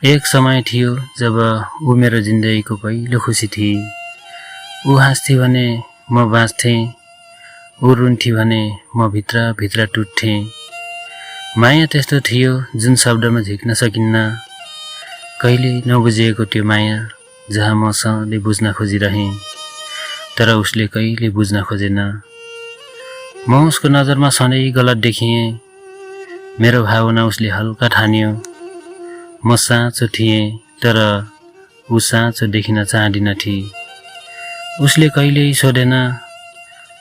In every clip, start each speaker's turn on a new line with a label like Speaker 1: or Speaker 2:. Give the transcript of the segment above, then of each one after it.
Speaker 1: एक समय थियो जब ऊ मेरो जिन्दगीको पहिलो खुसी थिए। ऊ हाँस्थे भने म बाँच्थेँ, ऊ रुन्थी भने म भित्र भित्र टुट्थेँ। माया त्यस्तो थियो जुन शब्दमा झिक्न सकिन्न। कहिले नबुझिएको त्यो माया जहाँ म सधैँ बुझ्न खोजिरहेँ, तर उसले कहिले बुझ्न खोजेन। म उसको नजरमा सधैँ गलत देखिएँ। मेरो भावना उसले हल्का ठान्यो। म साँचो थिएँ, तर ऊ साँचो देखिन चाहदिनथी। उसले कहिल्यै सोधेन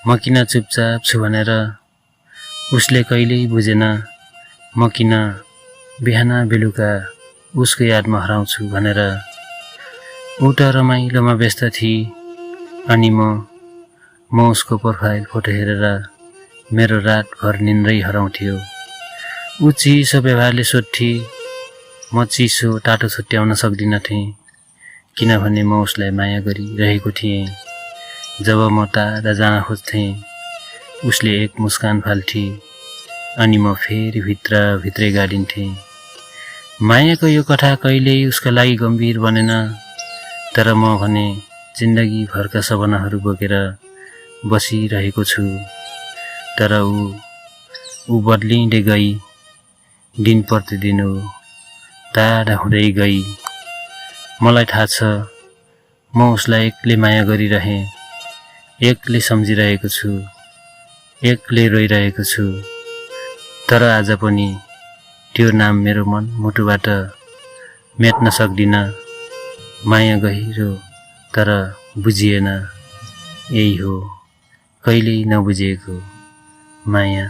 Speaker 1: म किन चुपचाप छु भनेर। उसले कहिल्यै बुझेन म किन बिहान बेलुका उसको यादमा हराउँछु भनेर। ऊ त रमाइलोमा व्यस्त थिए, अनि म उसको प्रोफाइल फोटो हेरेर मेरो रातभर निन्द्रै हराउँथ्यो। ऊ चिसो व्यवहारले सोध्थे, म चिसो तातो छुट्याउन सक्दिनथेँ, किनभने म उसलाई माया गरिरहेको थिएँ। जब म टाढा जान खोज्थेँ, उसले एक मुस्कान फाल्थे, अनि म फेरि भित्रै गाडिन्थेँ। मायाको यो कथा कहिल्यै उसका लागि गम्भीर बनेन, तर म भने जिन्दगीभरका सपनाहरू बोकेर बसिरहेको छु। तर ऊ बदलिँदै गई, दिन प्रतिदिन ऊ टाढा हुँदै गई। मलाई थाहा छ म उसलाई एक्लै माया गरिरहेँ, एक्लै सम्झिरहेको छु, एक्लै रोइरहेको छु। तर आज पनि त्यो नाम मेरो मन मुटुबाट मेट्न सक्दिन। माया गहिरो तर बुझिएन, यही हो कहिल्यै नबुझिएको माया।